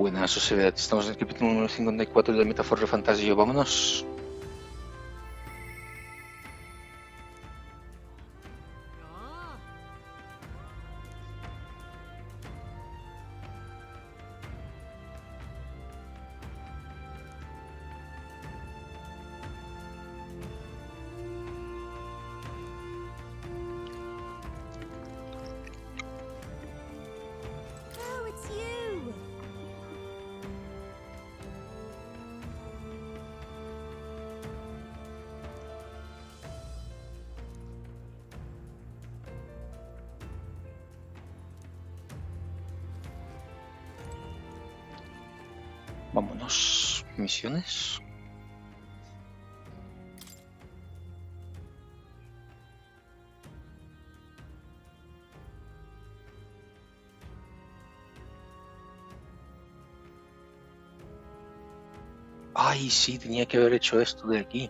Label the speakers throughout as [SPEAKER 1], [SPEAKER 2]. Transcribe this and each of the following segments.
[SPEAKER 1] Buenas, sociedad. Estamos en el capítulo número 54 de Metáfora ReFantazio. Vámonos.
[SPEAKER 2] Oh, it's you!
[SPEAKER 1] Vámonos. Misiones. Ay, sí, tenía que haber hecho esto de aquí.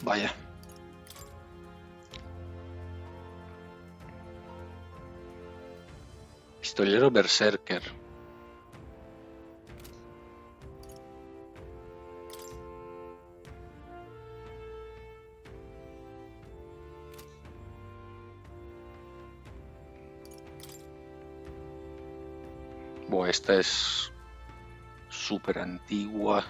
[SPEAKER 1] Vaya. Pistolero berserker. Buah, esta es súper antigua.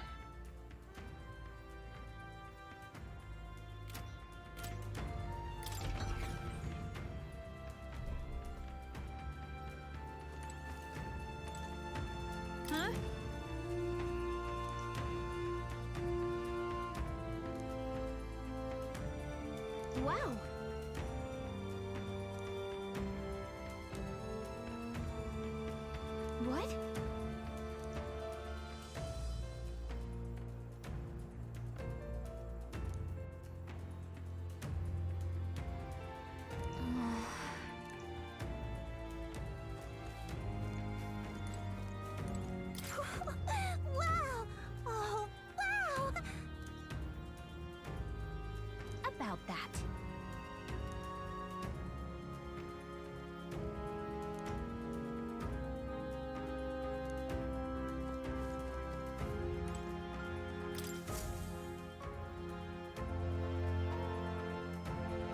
[SPEAKER 2] Huh? Wow. What? Wow! Oh, wow! About that.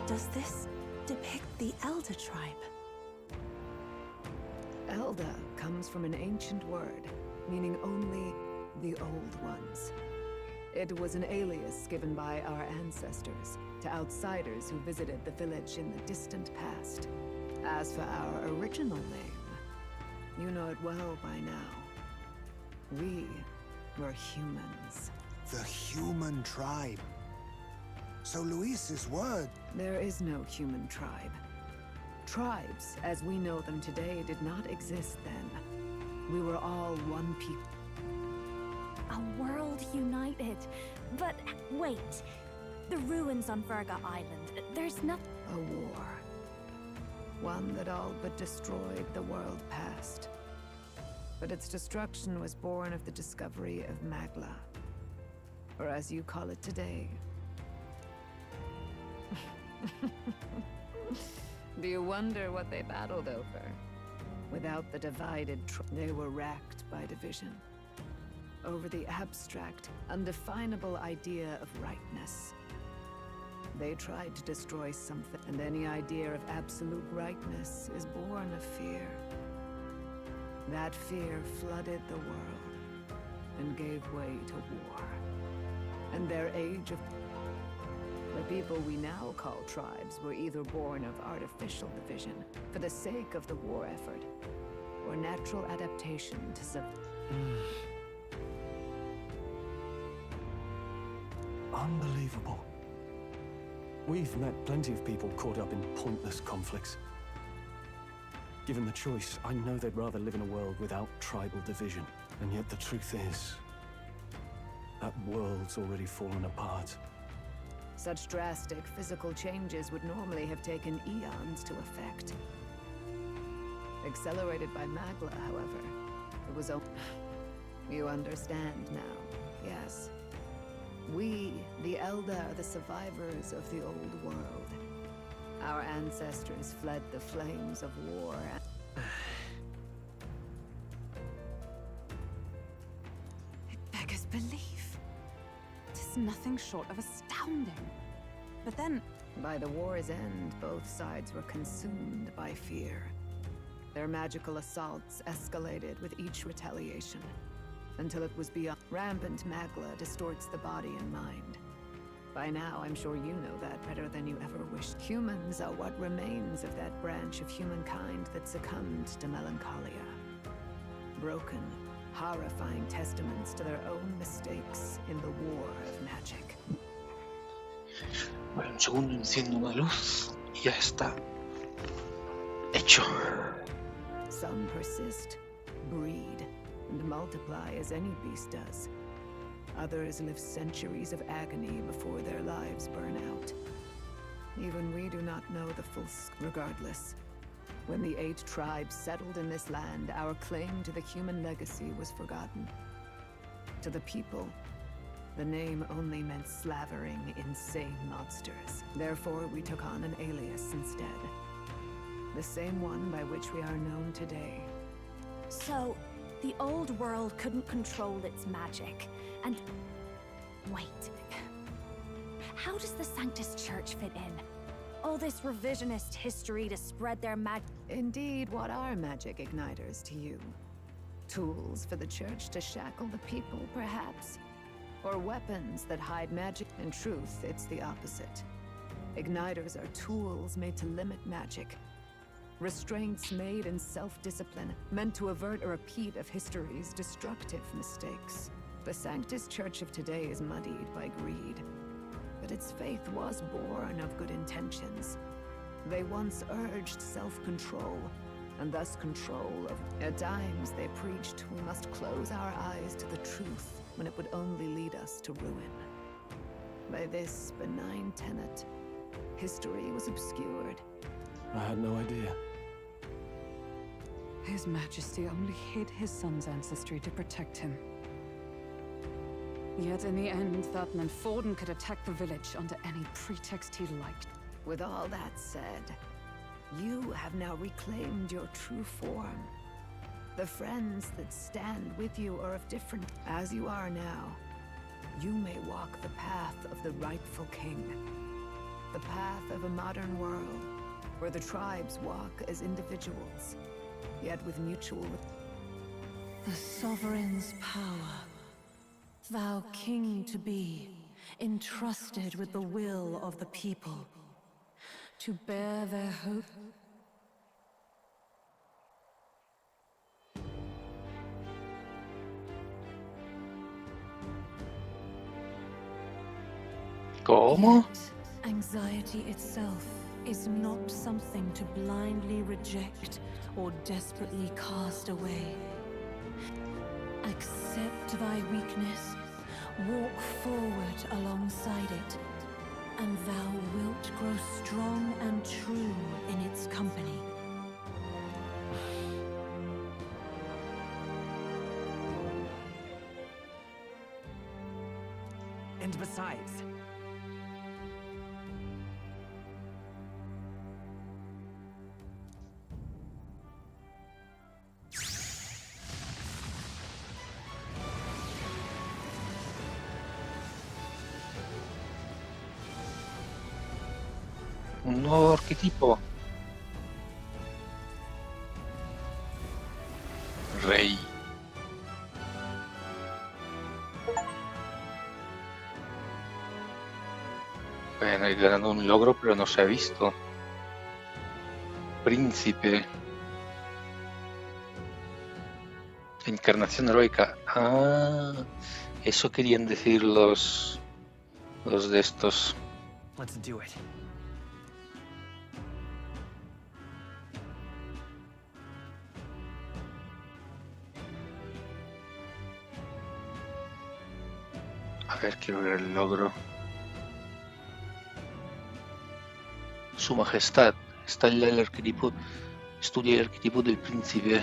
[SPEAKER 3] Does this depict the Elder tribe?
[SPEAKER 4] Elder comes from an ancient word, meaning only the old ones. It was an alias given by our ancestors to outsiders who visited the village in the distant past. As for our original name, you know it well by now. We were humans.
[SPEAKER 5] The human tribe. So Luis's word.
[SPEAKER 4] There is no human tribe. Tribes, as we know them today, did not exist then. We were all one people.
[SPEAKER 2] A world united. But wait. The ruins on Virga Island. There's nothing.
[SPEAKER 4] A war. One that all but destroyed the world past. But its destruction was born of the discovery of Magla. Or as you call it today. Do you wonder what they battled over? Without the divided they were racked by division. Over the abstract, undefinable idea of rightness. They tried to destroy something, and any idea of absolute rightness is born of fear. That fear flooded the world, and gave way to war. And their age of... The people we now call tribes were either born of artificial division, for the sake of the war effort, or natural adaptation to
[SPEAKER 6] Unbelievable. We've met plenty of people caught up in pointless conflicts. Given the choice, I know they'd rather live in a world without tribal division. And yet the truth is, that world's already fallen apart.
[SPEAKER 4] Such drastic physical changes would normally have taken eons to effect. Accelerated by Magla, however, it was You understand now, yes. We, the Elder, are the survivors of the old world. Our ancestors fled the flames of war.
[SPEAKER 3] beggars belief. It is nothing short of astounding. But then,
[SPEAKER 4] By the war's end, both sides were consumed by fear. Their magical assaults escalated with each retaliation, until it was beyond. Rampant magla distorts the body and mind. By now, I'm sure you know that better than you ever wished. Humans are what remains of that branch of humankind that succumbed to melancholia. Broken, horrifying testaments to their own mistakes in the war of magic.
[SPEAKER 1] Vale, un segundo, enciendo una luz y ya está hecho.
[SPEAKER 4] Some persist, breed, and multiply as any beast does. Others live centuries of agony before their lives burn out. Even we do not know the full regardless. When the 8 tribes settled in this land, our claim to the human legacy was forgotten. To the people, the name only meant slavering, insane monsters. Therefore, we took on an alias instead. The same one by which we are known today.
[SPEAKER 2] So, the old world couldn't control its magic, and... Wait. How does the Sanctus Church fit in? All this revisionist history to spread their
[SPEAKER 4] Indeed, what are magic igniters to you? Tools for the Church to shackle the people, perhaps? Or weapons that hide magic? In truth, it's the opposite. Igniters are tools made to limit magic. Restraints made in self-discipline, meant to avert a repeat of history's destructive mistakes. The Sanctus Church of today is muddied by greed, but its faith was born of good intentions. They once urged self-control, and thus control of... At times, they preached we must close our eyes to the truth when it would only lead us to ruin. By this benign tenet, history was obscured.
[SPEAKER 6] I had no idea.
[SPEAKER 3] His Majesty only hid his son's ancestry to protect him. Yet in the end, that meant Forden could attack the village under any pretext he liked.
[SPEAKER 4] With all that said, you have now reclaimed your true form. The friends that stand with you are of different... As you are now, you may walk the path of the rightful king. The path of a modern world, where the tribes walk as individuals, yet with mutual...
[SPEAKER 3] The sovereign's power, thou king to be, entrusted with the will of the people, to bear their hope.
[SPEAKER 1] ¿Cómo?
[SPEAKER 3] Yet, anxiety itself is not something to blindly reject or desperately cast away. Accept thy weakness, walk forward alongside it, and thou wilt grow strong and true in its company.
[SPEAKER 7] And besides,
[SPEAKER 1] Un nuevo arquetipo. Rey. Bueno, ir ganando un logro, pero no se ha visto. Príncipe. Encarnación heroica. Ah, eso querían decir los de estos.
[SPEAKER 7] let's do it.
[SPEAKER 1] A ver, quiero ver el logro. Su Majestad, está el arquetipo. Estudia el arquetipo del príncipe.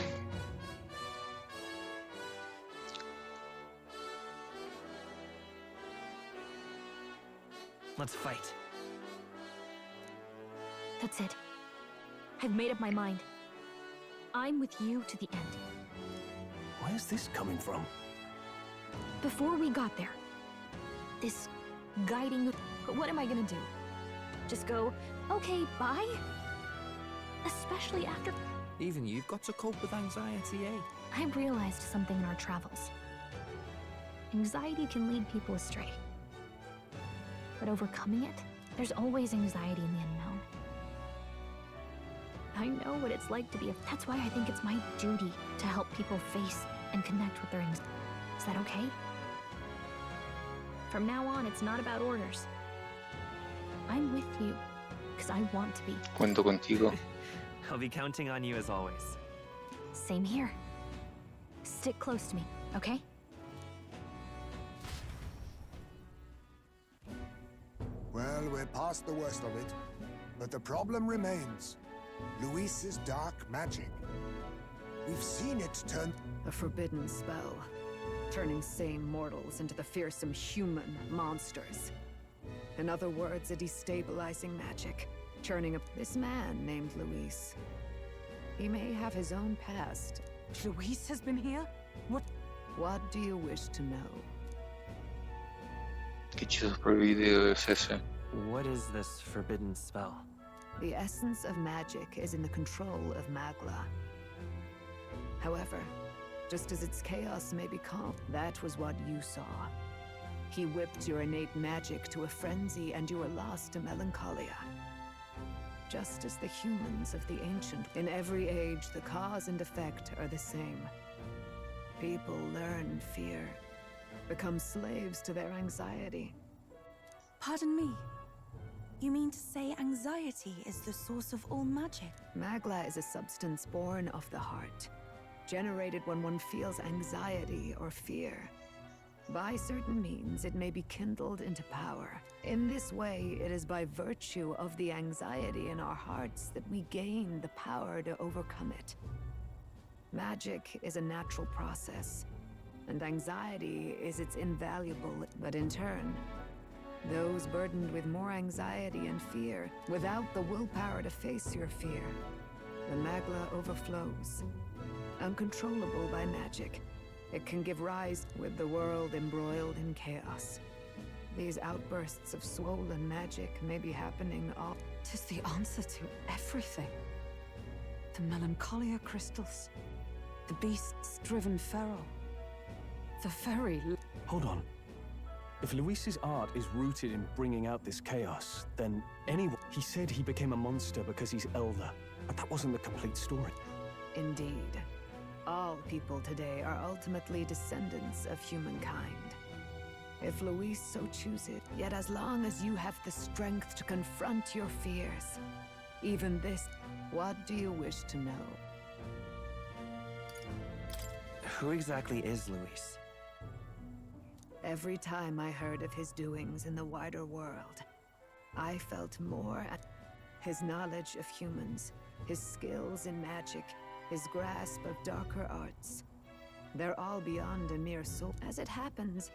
[SPEAKER 7] Let's fight.
[SPEAKER 2] That's it. I've made up my mind. I'm with you to the end.
[SPEAKER 6] Where's this coming from?
[SPEAKER 2] Before we got there, this guiding... What am I gonna do? Just go, okay, bye? Especially after...
[SPEAKER 7] Even you've got to cope with anxiety, eh?
[SPEAKER 2] I realized something in our travels. Anxiety can lead people astray. But overcoming it, there's always anxiety in the unknown. I know what it's like to be a... That's why I think it's my duty to help people face and connect with their anxiety. Is that okay? From now on, it's not about orders. I'm with you, because I want to be.
[SPEAKER 1] Cuento contigo.
[SPEAKER 7] I'll be counting on you as always.
[SPEAKER 2] Same here. Stick close to me, okay?
[SPEAKER 5] Well, we're past the worst of it. But the problem remains. Luis's dark magic. We've seen it turn...
[SPEAKER 4] A forbidden spell, turning sane mortals into the fearsome human monsters. In other words, a destabilizing magic, churning up this man named Luis. He may have his own past.
[SPEAKER 3] Luis has been here?
[SPEAKER 4] What do you wish to know?
[SPEAKER 1] ¿Qué hechizo prohibido es ese?
[SPEAKER 7] What is this forbidden spell?
[SPEAKER 4] The essence of magic is in the control of Magla. However, just as its chaos may be calm, that was what you saw. He whipped your innate magic to a frenzy and you were lost to melancholia. Just as the humans of the ancient, in every age, the cause and effect are the same. People learn fear, become slaves to their anxiety.
[SPEAKER 3] Pardon me. You mean to say anxiety is the source of all magic?
[SPEAKER 4] Magla is a substance born of the heart, generated when one feels anxiety or fear. By certain means, it may be kindled into power. In this way, it is by virtue of the anxiety in our hearts that we gain the power to overcome it. Magic is a natural process, and anxiety is its invaluable, but in turn, those burdened with more anxiety and fear, without the willpower to face your fear, the Magla overflows. Uncontrollable by magic, it can give rise with the world embroiled in chaos. These outbursts of swollen magic may be happening all...
[SPEAKER 3] 'Tis the answer to everything. The melancholia crystals, the beasts driven feral, the very...
[SPEAKER 6] Hold on. If Luis's art is rooted in bringing out this chaos, then anyone... He said he became a monster because he's elder, but that wasn't the complete story.
[SPEAKER 4] Indeed. All people today are ultimately descendants of humankind. If Luis so chooses, yet as long as you have the strength to confront your fears, even this, what do you wish to know?
[SPEAKER 7] Who exactly is Luis?
[SPEAKER 4] Every time I heard of his doings in the wider world, I felt more at his knowledge of humans, his skills in magic, his grasp of darker arts. They're all beyond a mere soul. As it happens,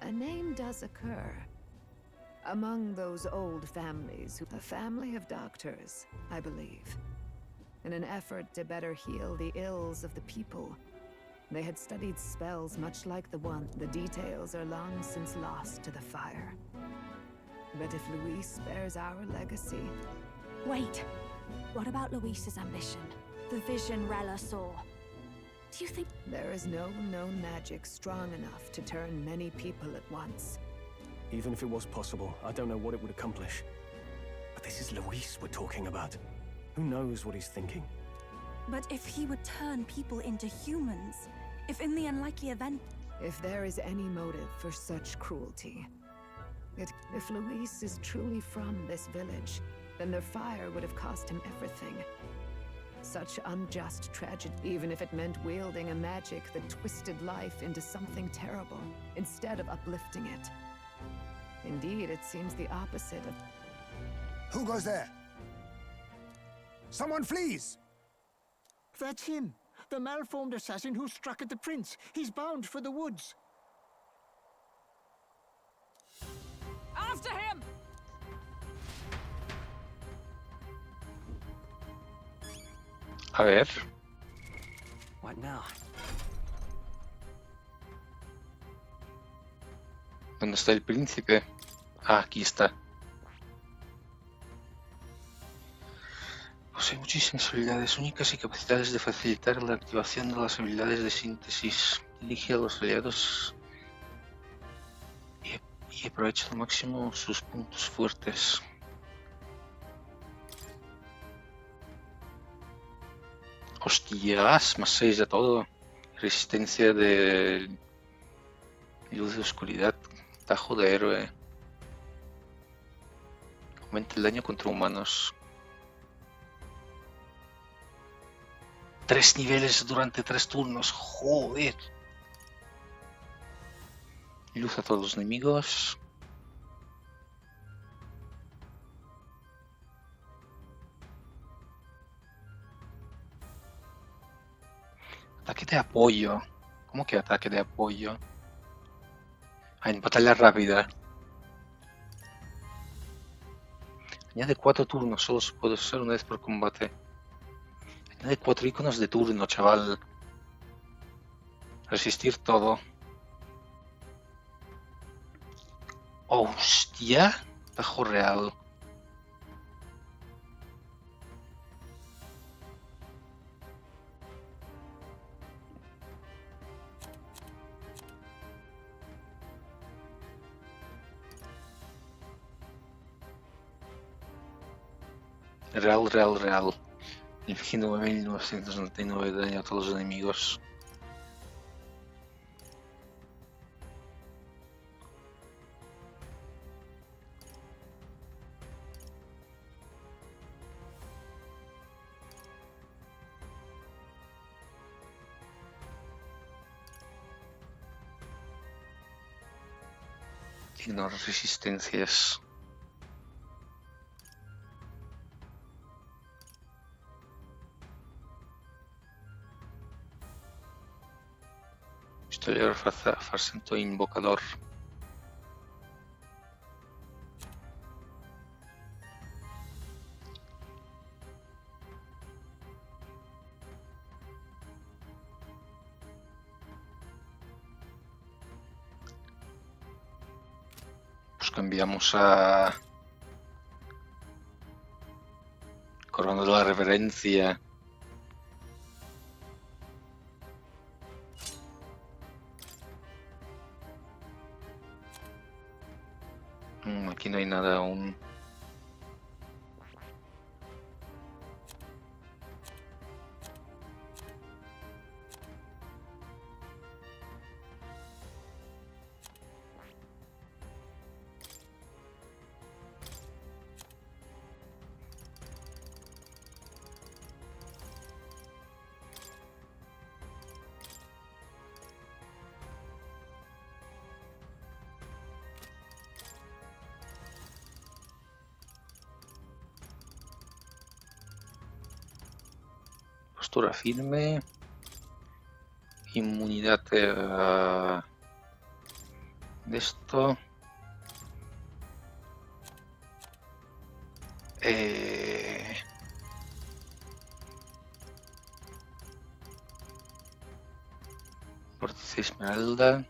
[SPEAKER 4] a name does occur. Among those old families, a family of doctors, I believe. In an effort to better heal the ills of the people, they had studied spells much like the one. The details are long since lost to the fire. But if Luis bears our legacy...
[SPEAKER 2] Wait. What about Luis's ambition? The vision Rella saw. Do you think...
[SPEAKER 4] There is no known magic strong enough to turn many people at once.
[SPEAKER 6] Even if it was possible, I don't know what it would accomplish. But this is Luis we're talking about. Who knows what he's thinking?
[SPEAKER 3] But if he would turn people into humans, if in the unlikely event...
[SPEAKER 4] If there is any motive for such cruelty, if Luis is truly from this village, then their fire would have cost him everything. Such unjust tragedy, even if it meant wielding a magic that twisted life into something terrible, instead of uplifting it. Indeed, it seems the opposite of...
[SPEAKER 5] Who goes there? Someone flees!
[SPEAKER 8] That's him, the malformed assassin who struck at the prince. He's bound for the woods.
[SPEAKER 3] After him!
[SPEAKER 1] A ver,
[SPEAKER 7] What now?
[SPEAKER 1] ¿Dónde está el príncipe? Ah, aquí está. Posee muchísimas habilidades únicas y capacidades de facilitar la activación de las habilidades de síntesis. Dirige a los aliados y aprovecha al máximo sus puntos fuertes. Hostias, más 6 de todo. Resistencia de luz y oscuridad. Tajo de héroe. Aumenta el daño contra humanos. 3 niveles durante 3 turnos. Joder. Luz a todos los enemigos. Ataque de apoyo. ¿Cómo que ataque de apoyo? Ah, en batalla rápida. Añade 4 turnos, solo se puede usar una vez por combate. Añade 4 iconos de turno, chaval. Resistir todo. Hostia. Tajo real. Real. Inflige 9.999 de daño a todos los enemigos. Ignora resistencias. Historiador farsento invocador. Pues cambiamos a Corona de la Reverencia. Aquí no hay nada aún. Postura firme. Inmunidad de esto. Vórtice esmeralda.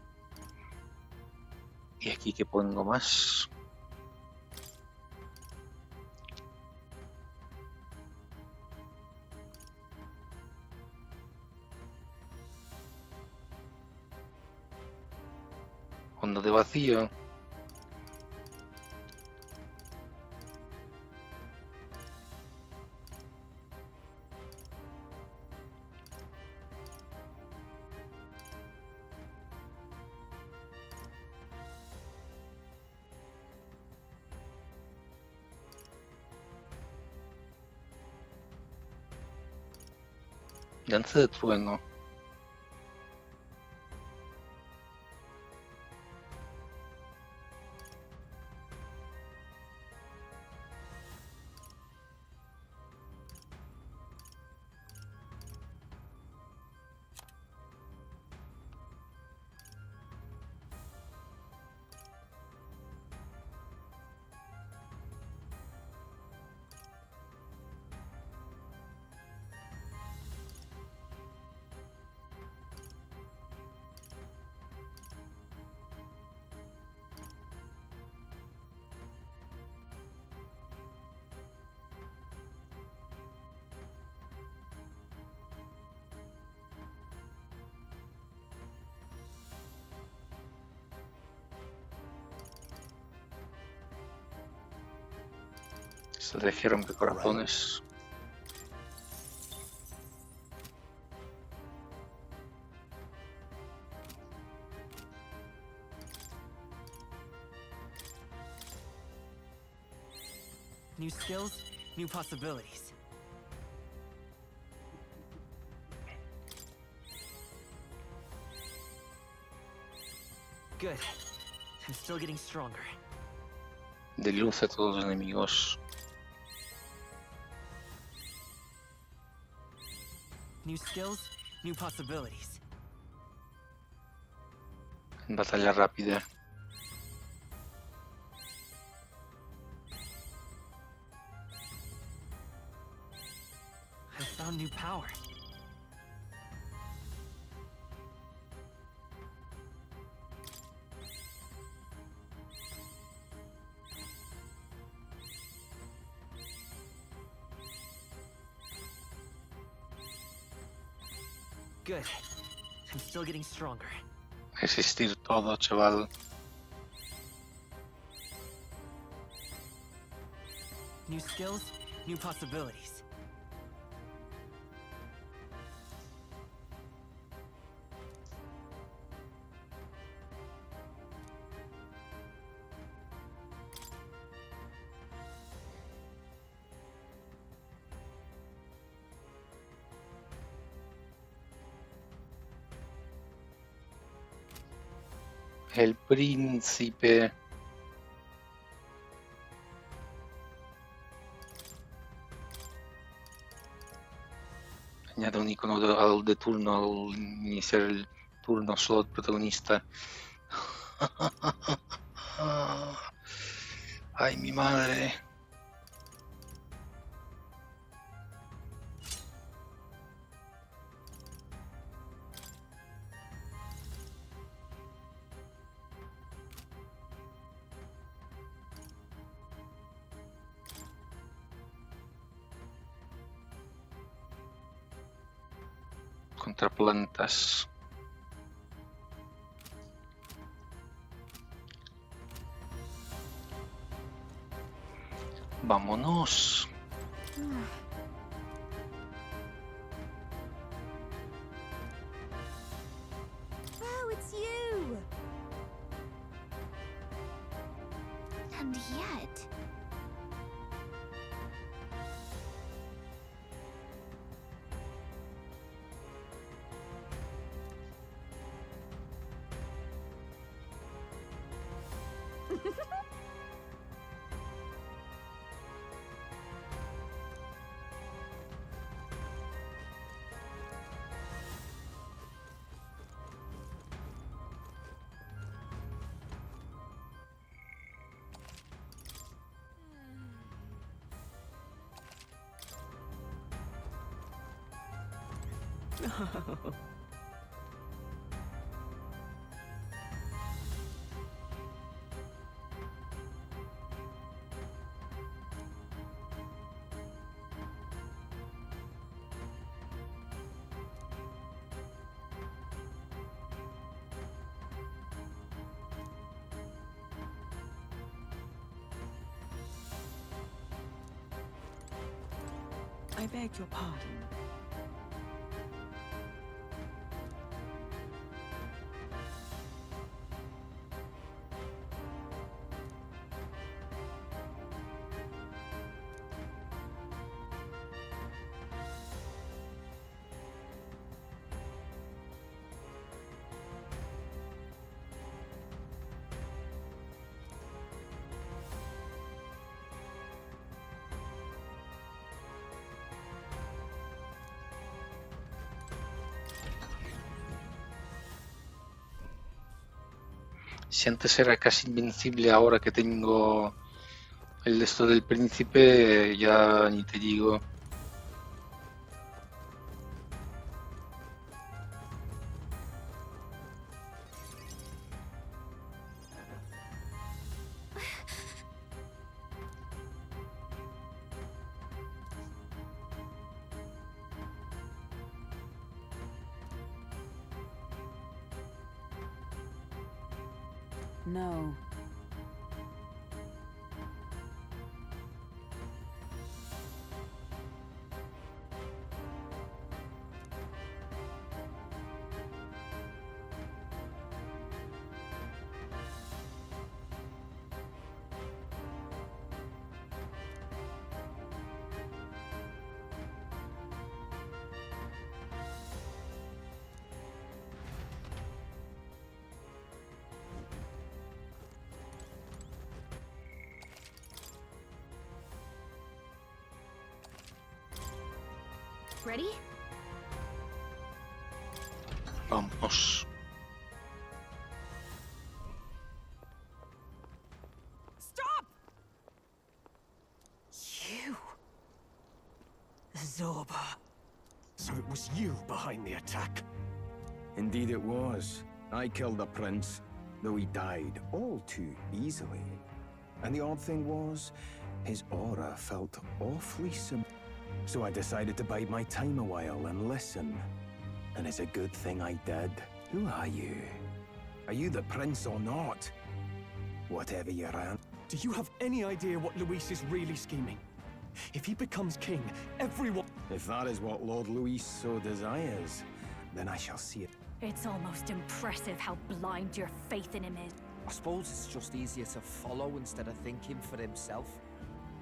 [SPEAKER 1] Y aquí que pongo más. Onda de vacío. Danza de trueno. Estrategia rompecorazones.
[SPEAKER 7] New skills, new possibilities. Good. I'm still getting stronger.
[SPEAKER 1] De luz a todos los enemigos.
[SPEAKER 7] New skills, new possibilities.
[SPEAKER 1] En batalla rápida.
[SPEAKER 7] I found new power. Good. I'm still getting stronger.
[SPEAKER 1] Resistir todo, chaval.
[SPEAKER 7] New skills, new possibilities.
[SPEAKER 1] El príncipe. Añade un icono de turno al iniciar el turno slot protagonista. Ay, mi madre. Contra plantas. Vámonos.
[SPEAKER 2] Oh, it's you! And yet...
[SPEAKER 9] I beg your pardon.
[SPEAKER 1] Si antes era casi invencible, ahora que tengo el de esto del príncipe, ya ni te digo.
[SPEAKER 9] No.
[SPEAKER 2] Ready?
[SPEAKER 1] Vamos.
[SPEAKER 3] Stop! You. Zorba.
[SPEAKER 6] So it was you behind the attack?
[SPEAKER 10] Indeed it was. I killed the prince, though he died all too easily. And the odd thing was, his aura felt awfully sim. So I decided to bide my time a while and listen. And it's a good thing I did. Who are you? Are you the prince or not? Whatever you're at.
[SPEAKER 6] Do you have any idea what Luis is really scheming? If he becomes king, everyone...
[SPEAKER 10] If that is what Lord Luis so desires, then I shall see it.
[SPEAKER 2] It's almost impressive how blind your faith in him is.
[SPEAKER 11] I suppose it's just easier to follow instead of thinking for himself.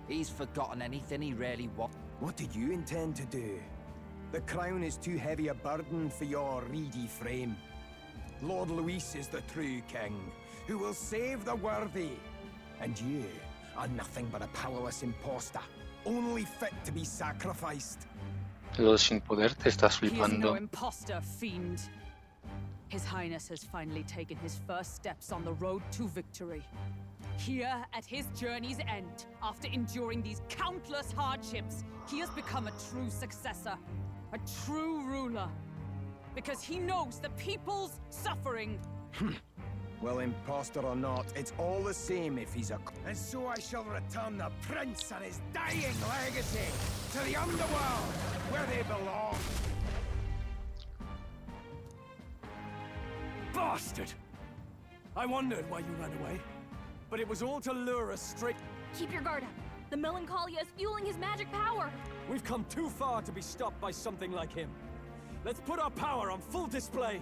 [SPEAKER 11] He's forgotten anything he really wants.
[SPEAKER 10] What do you intend to do? The crown is too heavy a burden for your reedy frame. Lord Luis is the true king, who will save the worthy. And you are nothing but a powerless imposter, only fit to be sacrificed.
[SPEAKER 1] Lo de sin poder te estás
[SPEAKER 3] He is no
[SPEAKER 1] flipando.
[SPEAKER 3] imposter, fiend. His Highness has finally taken his first steps on the road to victory. Here, at his journey's end, after enduring these countless hardships, he has become a true successor, a true ruler. Because he knows the people's suffering.
[SPEAKER 10] Well, imposter or not, it's all the same if he's a... And so I shall return the prince and his dying legacy to the underworld, where they belong.
[SPEAKER 6] Bastard! I wondered why you ran away, but it was all to lure us straight...
[SPEAKER 2] Keep your guard up. The Melancholia is fueling his magic power.
[SPEAKER 6] We've come too far to be stopped by something like him. Let's put our power on full display.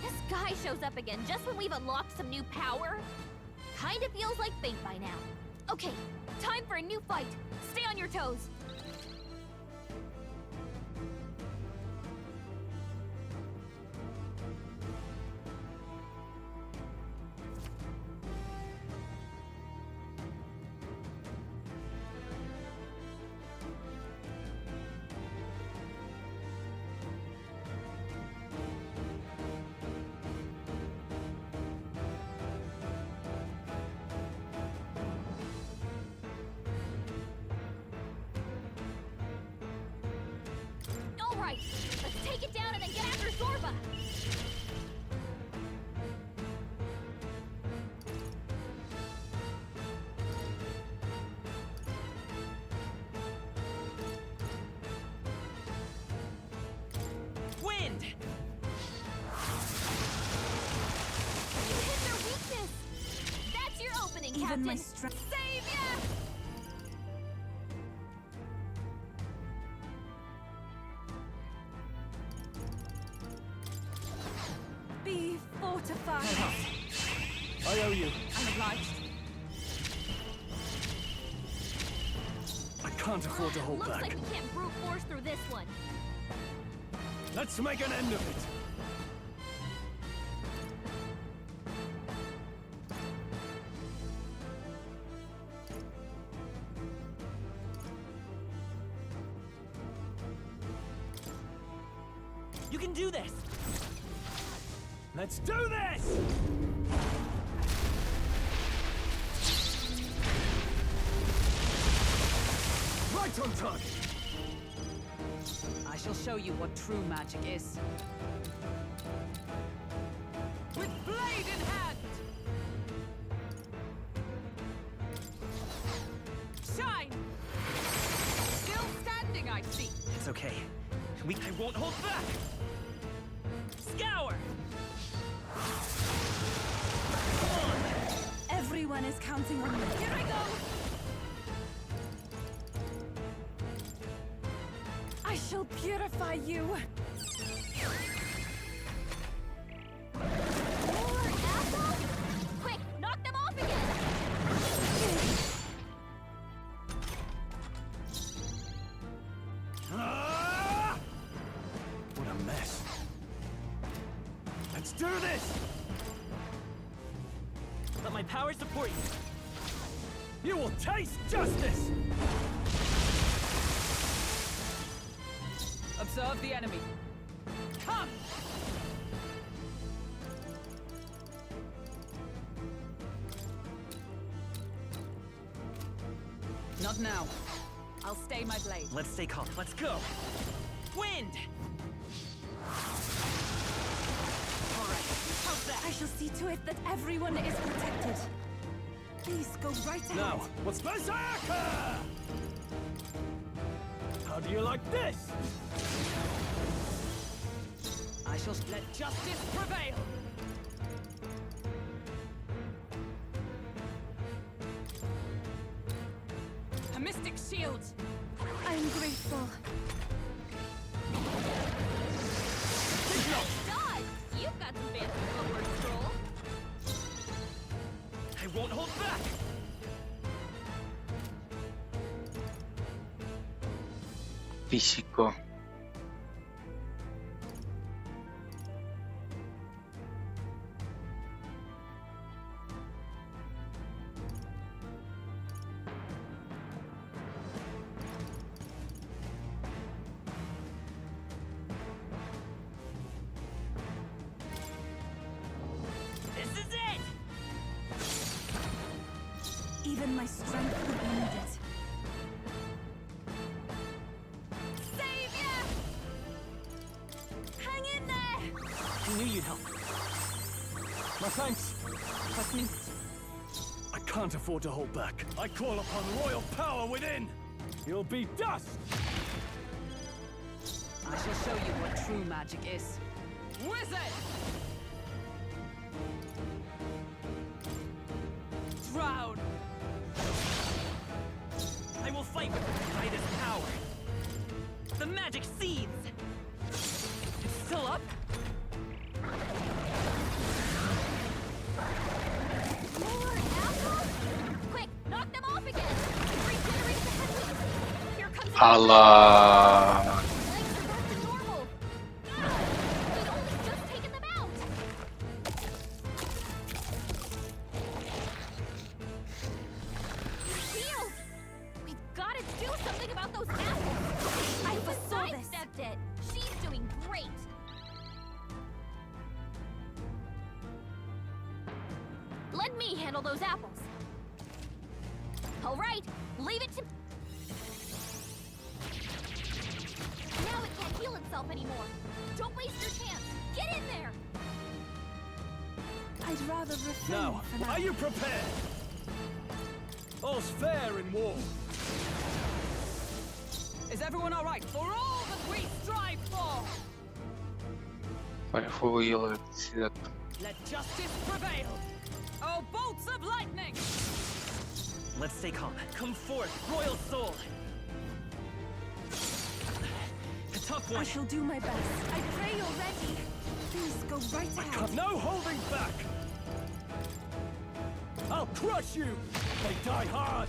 [SPEAKER 2] This guy shows up again just when we've unlocked some new power. Kinda feels like fate by now. Okay, time for a new fight. Stay on your toes. All right, let's take it down and then get after Zorba.
[SPEAKER 7] Wind!
[SPEAKER 2] You hit their weakness. That's your opening,
[SPEAKER 3] Even
[SPEAKER 2] Captain.
[SPEAKER 3] my strength.
[SPEAKER 2] Save ya!
[SPEAKER 3] Be fortified.
[SPEAKER 6] I owe you.
[SPEAKER 3] I'm obliged.
[SPEAKER 6] I can't afford to hold
[SPEAKER 2] Looks
[SPEAKER 6] back.
[SPEAKER 2] like we can't brute force through this one.
[SPEAKER 6] Let's make an end of it.
[SPEAKER 7] You can do this!
[SPEAKER 6] Let's do this! Right on target!
[SPEAKER 3] I shall show you what true magic is. With blade in hand! Shine! Still standing, I see.
[SPEAKER 7] It's okay. I won't hold back! Scour!
[SPEAKER 3] Everyone is counting on me.
[SPEAKER 2] Here I go!
[SPEAKER 3] I shall purify you.
[SPEAKER 2] More apples? Quick, knock them off again!
[SPEAKER 6] Ah! What a mess.
[SPEAKER 7] power support you.
[SPEAKER 6] You will taste justice!
[SPEAKER 4] Observe the enemy. Come! Not now. I'll stay my blade.
[SPEAKER 7] Let's stay calm. Let's go. Wind! Alright, how's that?
[SPEAKER 2] I shall see to it that everyone is protected. Please go right ahead.
[SPEAKER 6] Now, what's Berserker? How do you like this?
[SPEAKER 4] I shall let justice prevail. A mystic shield.
[SPEAKER 2] I'm grateful.
[SPEAKER 12] Dodge! You've got some fancy footwork, Troll.
[SPEAKER 7] I won't hold back!
[SPEAKER 1] Fisico.
[SPEAKER 7] This is it!
[SPEAKER 2] Even my strength would be needed.
[SPEAKER 12] Savior! Hang in there!
[SPEAKER 7] I knew you'd help.
[SPEAKER 6] My thanks.
[SPEAKER 4] Trust me.
[SPEAKER 6] I can't afford to hold back. I call upon royal power within. You'll be dust!
[SPEAKER 4] I shall show you what true magic is. Wizard! Drown!
[SPEAKER 7] I will fight with the greatest power. The magic seeds! It's still up?
[SPEAKER 12] More apples? Quick, knock them off again! Regenerate the headwinds! Here comes the
[SPEAKER 1] Alla.
[SPEAKER 12] legs are back to normal! We'd only just taken them out! Shield! We've got to do something about those apples! I sidestepped it! She's doing great! Let me handle those apples. All right, leave it to... Now it can't heal itself anymore. Don't waste your chance. Get in there!
[SPEAKER 2] I'd rather refrain
[SPEAKER 6] Now,
[SPEAKER 2] for now.
[SPEAKER 6] are you prepared? All's fair in war.
[SPEAKER 4] Is everyone all right? For all that we strive for!
[SPEAKER 1] Vaya fuego y hielo de electricidad.
[SPEAKER 4] Let justice prevail! Oh, bolts of lightning!
[SPEAKER 7] Let's stay calm. Come forth, royal soul! A tough
[SPEAKER 2] I
[SPEAKER 7] one.
[SPEAKER 2] shall do my best. I pray you're ready. Please go right ahead.
[SPEAKER 6] No holding back! I'll crush you! They die hard!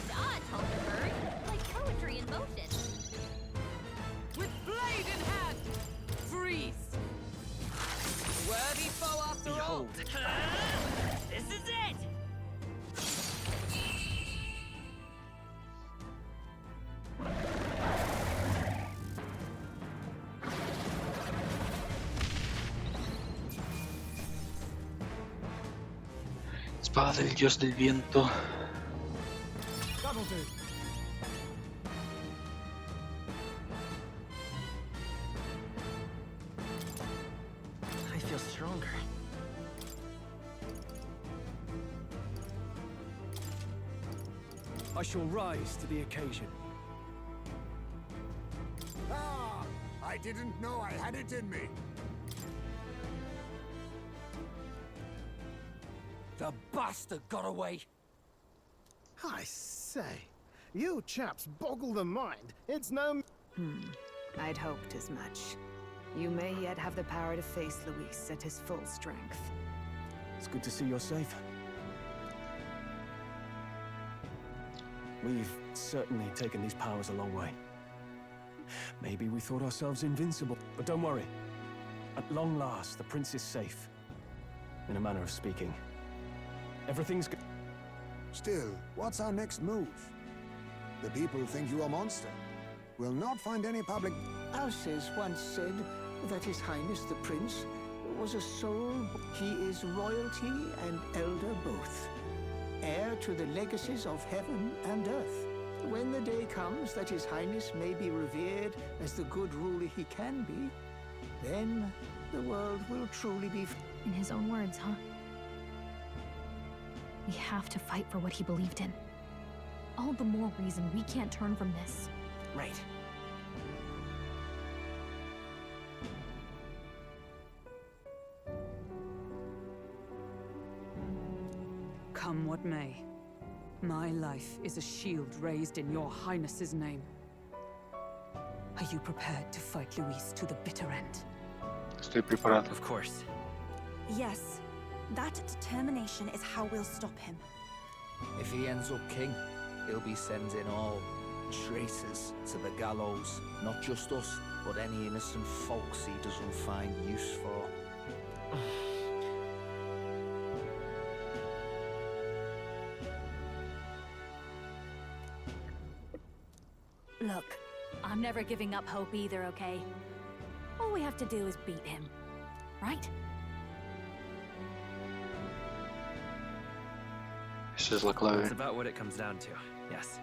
[SPEAKER 12] Dodge, Hulkenberg. Like poetry in motion.
[SPEAKER 4] With blade in hand! Freeze! Worthy foe after all!
[SPEAKER 7] Behold. This is it!
[SPEAKER 1] Espada del dios del viento.
[SPEAKER 6] That'll do.
[SPEAKER 7] I feel stronger.
[SPEAKER 6] I shall rise to the occasion.
[SPEAKER 5] Ah! I didn't know I had it in me.
[SPEAKER 11] The bastard got away!
[SPEAKER 8] I say, you chaps boggle the mind. It's no...
[SPEAKER 4] I'd hoped as much. You may yet have the power to face Luis at his full strength.
[SPEAKER 6] It's good to see you're safe. We've certainly taken these powers a long way. Maybe we thought ourselves invincible, but don't worry. At long last, the prince is safe. In a manner of speaking. Everything's good.
[SPEAKER 5] Still, what's our next move? The people think you a monster. Will not find any public...
[SPEAKER 8] Alces once said that His Highness the Prince was a soul. He is royalty and elder both. Heir to the legacies of heaven and earth. When the day comes that His Highness may be revered as the good ruler he can be, then the world will truly be...
[SPEAKER 2] In his own words, huh? We have to fight for what he believed in. All the more reason we can't turn from this.
[SPEAKER 6] Right.
[SPEAKER 13] Come what may, my life is a shield raised in your highness's name. Are you prepared to fight Luis to the bitter end?
[SPEAKER 1] Estoy preparado.
[SPEAKER 7] Of course.
[SPEAKER 9] Yes. That determination is how we'll stop him.
[SPEAKER 11] If he ends up king, he'll be sending all traitors to the gallows. Not just us, but any innocent folks he doesn't find use for.
[SPEAKER 2] Look, I'm never giving up hope either, okay? All we have to do is beat him, right?
[SPEAKER 1] Esa es la clave.
[SPEAKER 7] That's about what it comes down to, yes.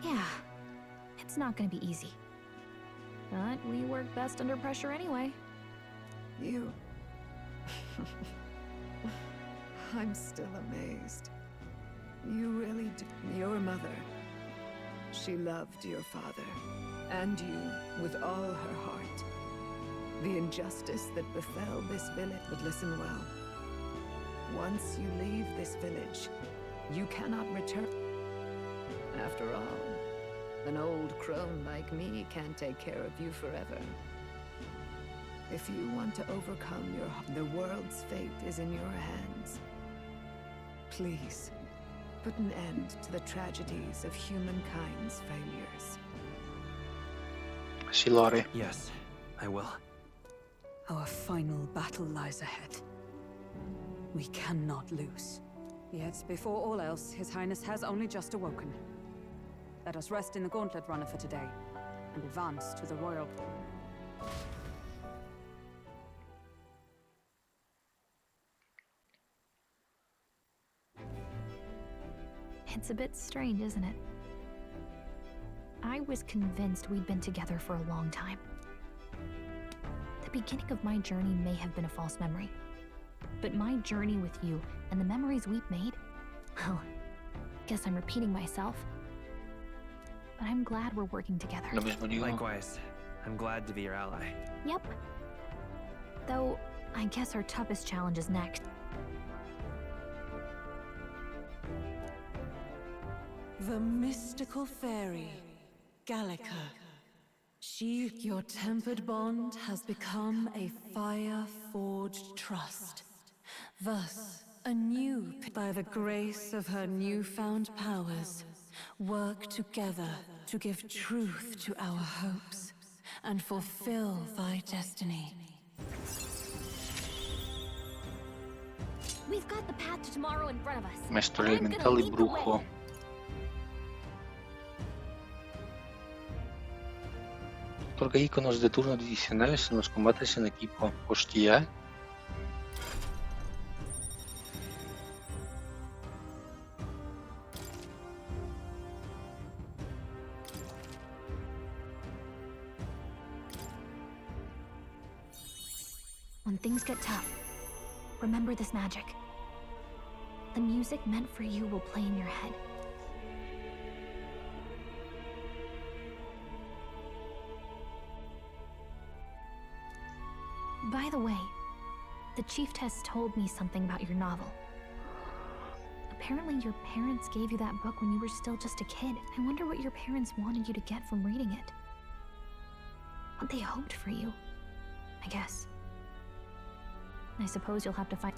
[SPEAKER 2] Yeah, it's not gonna be easy. But we work best under pressure anyway.
[SPEAKER 4] You... I'm still amazed. You really do. Your mother, she loved your father, and you with all her heart. The injustice that befell this village, but listen well. Once you leave this village, you cannot return. After all, an old crone like me can't take care of you forever. If you want to overcome the world's fate is in your hands. Please, put an end to the tragedies of humankind's failures.
[SPEAKER 1] Sí lo haré.
[SPEAKER 7] Yes, I will.
[SPEAKER 13] Our final battle lies ahead. We cannot lose. Yet, before all else, His Highness has only just awoken. Let us rest in the gauntlet runner for today, and advance to the royal...
[SPEAKER 2] It's a bit strange, isn't it? I was convinced we'd been together for a long time. The beginning of my journey may have been a false memory. But my journey with you and the memories we've made, well, guess I'm repeating myself. But I'm glad we're working together.
[SPEAKER 1] Lo mismo digo.
[SPEAKER 7] Likewise, I'm glad to be your ally.
[SPEAKER 2] Yep. Though, I guess our toughest challenge is next.
[SPEAKER 3] The mystical fairy, Gallica. Your tempered bond has become a fire-forged trust. Thus, anew, by the grace of her newfound powers, work together to give truth to our hopes and fulfill thy destiny.
[SPEAKER 12] We've got the path to tomorrow in front of us.
[SPEAKER 1] Maestro
[SPEAKER 12] I'm gonna
[SPEAKER 1] elemental y
[SPEAKER 12] lead the way.
[SPEAKER 1] brujo. Otorga iconos de turno adicionales en los combates en equipo. Hostia.
[SPEAKER 2] When things get tough, remember this magic. The music meant for you will play in your head. By the way, the chiefess told me something about your novel. Apparently your parents gave you that book when you were still just a kid. I wonder what your parents wanted you to get from reading it. What they hoped for you, I guess. I suppose you'll have to find...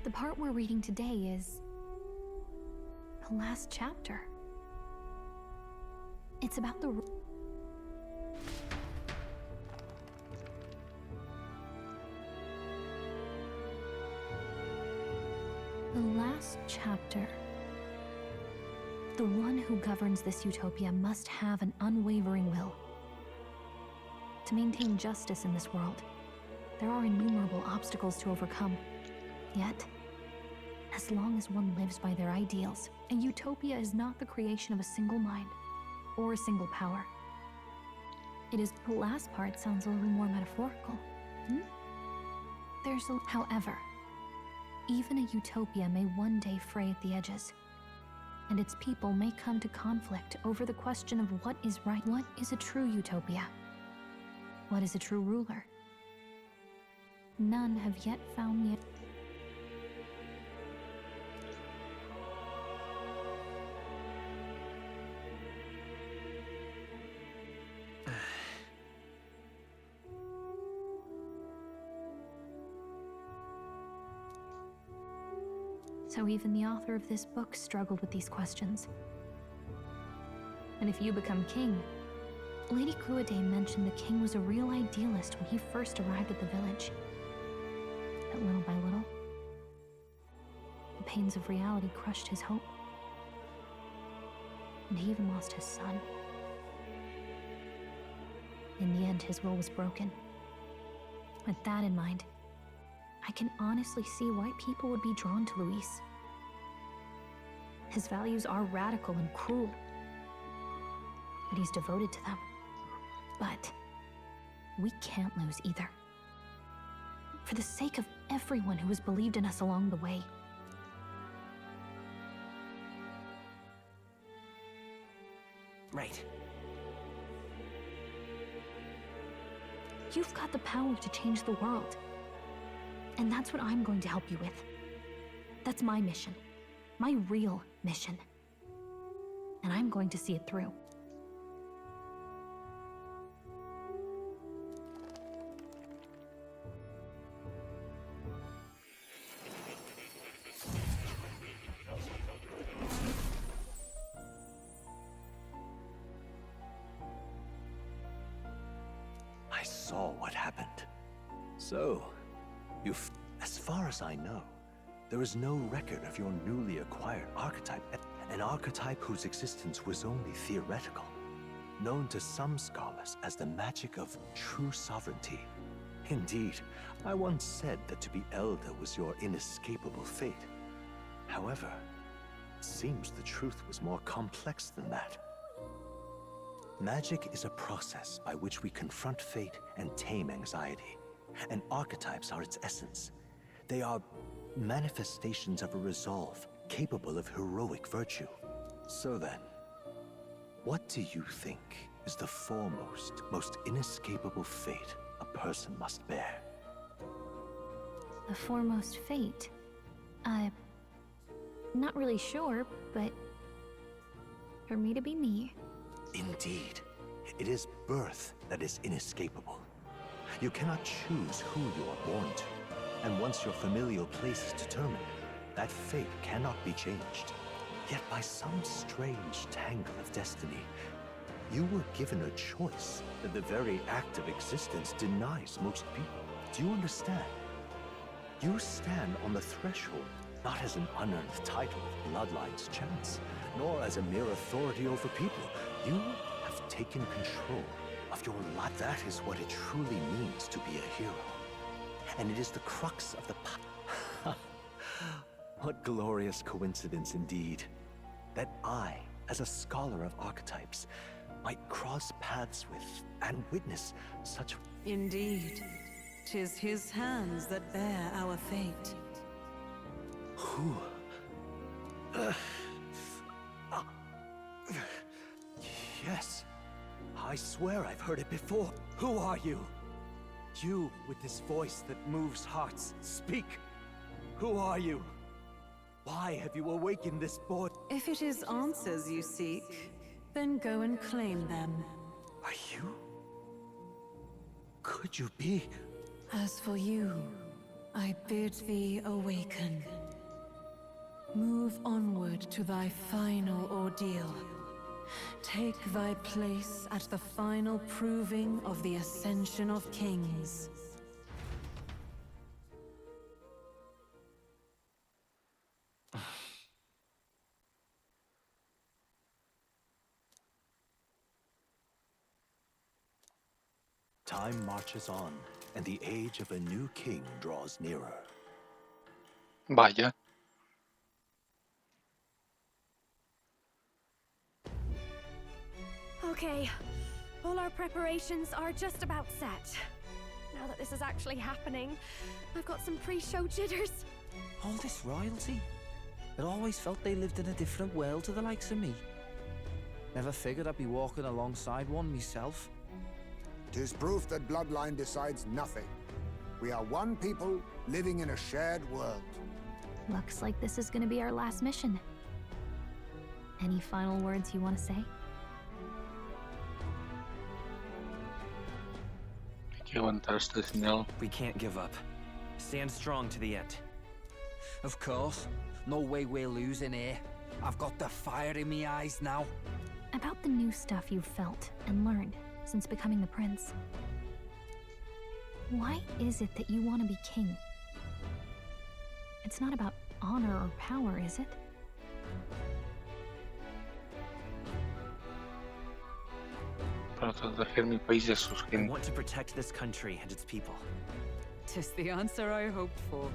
[SPEAKER 2] The part we're reading today is the last chapter. It's about the last chapter. The one who governs this utopia must have an unwavering will. To maintain justice in this world, there are innumerable obstacles to overcome. Yet, as long as one lives by their ideals, a utopia is not the creation of a single mind or a single power. It is the last part sounds a little more metaphorical. However, even a utopia may one day fray at the edges, and its people may come to conflict over the question of what is right. What is a true utopia? What is a true ruler? None have yet found the So even the author of this book struggled with these questions. And if you become king, Lady Gruaday mentioned the king was a real idealist when he first arrived at the village. But little by little, the pains of reality crushed his hope. And he even lost his son. In the end, his will was broken. With that in mind, I can honestly see why people would be drawn to Luis. His values are radical and cruel, but he's devoted to them. But we can't lose either. For the sake of everyone who has believed in us along the way.
[SPEAKER 11] Right.
[SPEAKER 2] You've got the power to change the world. And that's what I'm going to help you with. That's my mission. My real mission. And I'm going to see it through.
[SPEAKER 14] I saw what happened. So, as far as I know, there is no record of your newly acquired archetype, an archetype whose existence was only theoretical, known to some scholars as the magic of true sovereignty. Indeed, I once said that to be Elder was your inescapable fate. However, it seems the truth was more complex than that. Magic is a process by which we confront fate and tame anxiety, and archetypes are its essence. They are manifestations of a resolve capable of heroic virtue. So then, what do you think is the foremost, most inescapable fate a person must bear?
[SPEAKER 2] The foremost fate? Not really sure, but for me to be me.
[SPEAKER 14] Indeed, it is birth that is inescapable. You cannot choose who you are born to. And once your familial place is determined, that fate cannot be changed. Yet by some strange tangle of destiny, you were given a choice that the very act of existence denies most people. Do you understand? You stand on the threshold, not as an unearned title of bloodline's chance, nor as a mere authority over people. You have taken control of your life. That is what it truly means to be a hero. And it is the crux of the What glorious coincidence indeed, that I, as a scholar of archetypes, might cross paths with and witness such...
[SPEAKER 3] Indeed, 'tis his hands that bear our fate.
[SPEAKER 14] Who? Yes, I swear I've heard it before. Who are you? You with this voice that moves hearts, speak! Who are you? Why have you awakened this boy?
[SPEAKER 3] If it is answers you seek, then go and claim them.
[SPEAKER 14] Are you? Could you be?
[SPEAKER 3] As for you, I bid thee awaken. Move onward to thy final ordeal. Take thy place at the final proving of the Ascension of Kings.
[SPEAKER 14] Time marches on, and the age of a new king draws nearer.
[SPEAKER 1] Vaya.
[SPEAKER 2] Okay, all our preparations are just about set. Now that this is actually happening, I've got some pre-show jitters.
[SPEAKER 11] All this royalty? I'd always felt they lived in a different world to the likes of me. Never figured I'd be walking alongside one myself.
[SPEAKER 5] 'Tis proof that bloodline decides nothing. We are one people living in a shared world.
[SPEAKER 12] Looks like this is gonna be our last mission. Any final words you want to say?
[SPEAKER 1] Hay que aguantar hasta el final.
[SPEAKER 7] We can't give up. Stand strong to the end.
[SPEAKER 11] Of course. No way we're losing here. I've got the fire in me eyes now.
[SPEAKER 12] About the new stuff you've felt and learned since becoming the prince. Why is it that you want to be king? It's not about honor or power, is it?
[SPEAKER 1] Para proteger mi país y a sus
[SPEAKER 7] I
[SPEAKER 1] gentes.
[SPEAKER 7] want to protect this country and its people.
[SPEAKER 13] 'Tis the answer I hoped for.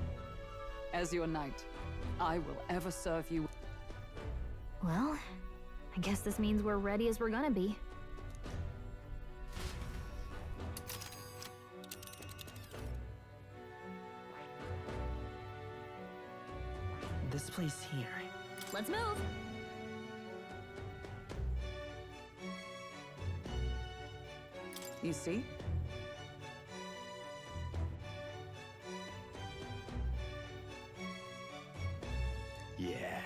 [SPEAKER 13] As your knight, I will ever serve you.
[SPEAKER 12] Well, I guess this means we're ready as we're gonna be.
[SPEAKER 7] This place here.
[SPEAKER 12] Let's move!
[SPEAKER 13] You see?
[SPEAKER 14] Yeah.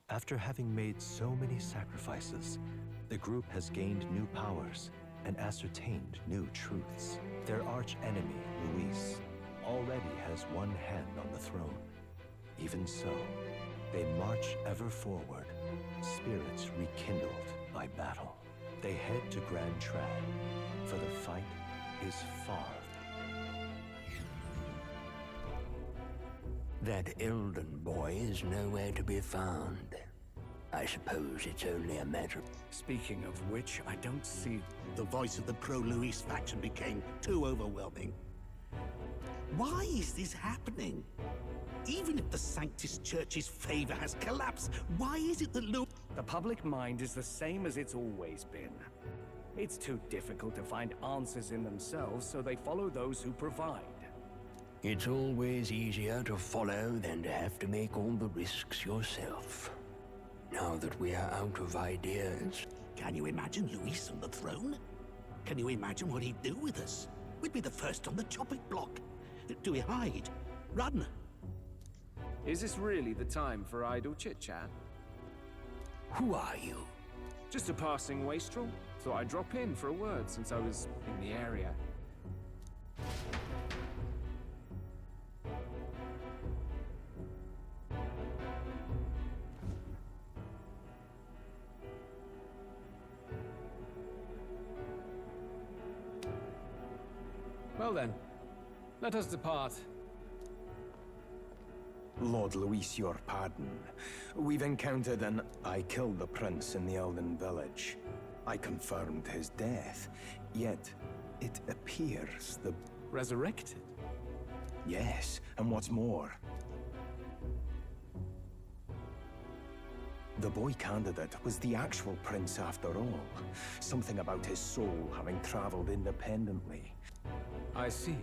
[SPEAKER 14] After having made so many sacrifices, the group has gained new powers and ascertained new truths. Their arch-enemy, Luis, already has one hand on the throne. Even so, they march ever forward, spirits rekindled by battle. They head to Grand Trad, for the fight is far.
[SPEAKER 15] That Elden boy is nowhere to be found. I suppose it's only a matter...
[SPEAKER 8] Speaking of which, I don't see... The voice of the pro-Luis faction became too overwhelming. Why is this happening? Even if the Sanctus Church's favor has collapsed, why is it that
[SPEAKER 6] The public mind is the same as it's always been. It's too difficult to find answers in themselves, so they follow those who provide.
[SPEAKER 15] It's always easier to follow than to have to make all the risks yourself. Now that we are out of ideas...
[SPEAKER 8] Can you imagine Luis on the throne? Can you imagine what he'd do with us? We'd be the first on the chopping block. Do we hide? Run?
[SPEAKER 6] Is this really the time for idle chit-chat?
[SPEAKER 15] Who are you?
[SPEAKER 6] Just a passing wastrel. Thought I'd drop in for a word since I was in the area.
[SPEAKER 16] Well then, let us depart.
[SPEAKER 6] Lord Luis, your pardon. We've encountered an... I killed the prince in the Elden village. I confirmed his death. Yet, it appears the...
[SPEAKER 16] Resurrected?
[SPEAKER 6] Yes, and what's more... The boy candidate was the actual prince after all. Something about his soul having traveled independently.
[SPEAKER 16] I see.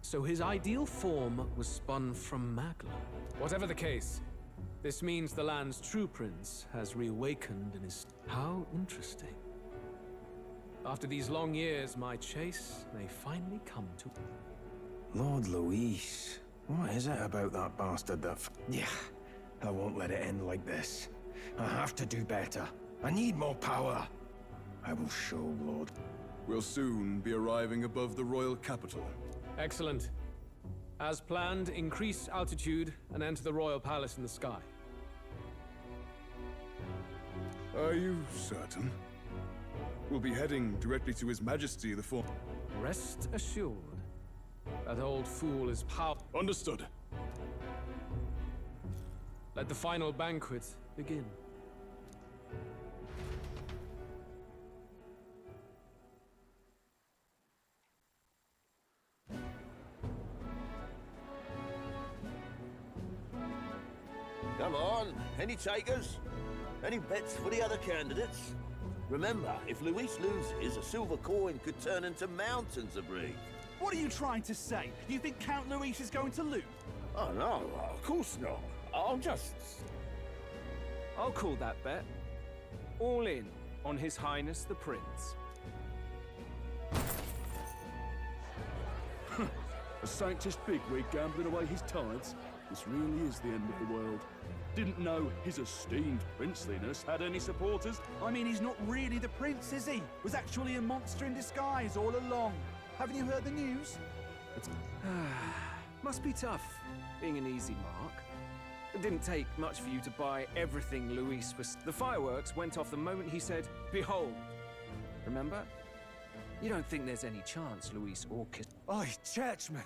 [SPEAKER 16] So his ideal form was spun from Magla. Whatever the case, this means the land's true prince has reawakened and is... How interesting. After these long years, my chase may finally come to...
[SPEAKER 6] Lord Luis,
[SPEAKER 10] What is it about that bastard that Yeah, I won't let it end like this. I have to do better. I need more power. I will show, Lord.
[SPEAKER 17] We'll soon be arriving above the royal capital.
[SPEAKER 16] Excellent. As planned, increase altitude and enter the royal palace in the sky.
[SPEAKER 17] Are you certain? We'll be heading directly to His Majesty the Fourth.
[SPEAKER 16] Rest assured. That old fool is
[SPEAKER 17] Understood.
[SPEAKER 16] Let the final banquet begin.
[SPEAKER 18] Come on, any takers? Any bets for the other candidates? Remember, if Luis loses, a silver coin could turn into mountains of Reed.
[SPEAKER 19] What are you trying to say? You think Count Luis is going to lose?
[SPEAKER 18] Oh no, of course not.
[SPEAKER 20] I'll call that bet. All in on His Highness the Prince.
[SPEAKER 21] A Sanctus bigwig gambling away his tithes? This really is the end of the world. Didn't know his esteemed princeliness had any supporters.
[SPEAKER 19] I mean, he's not really the prince, is he? Was actually a monster in disguise all along. Haven't you heard the news?
[SPEAKER 20] Must be tough, being an easy mark. It didn't take much for you to buy everything Luis was... The fireworks went off the moment he said, "Behold." Remember? You don't think there's any chance Luis orchestrated...
[SPEAKER 19] Oi, churchman!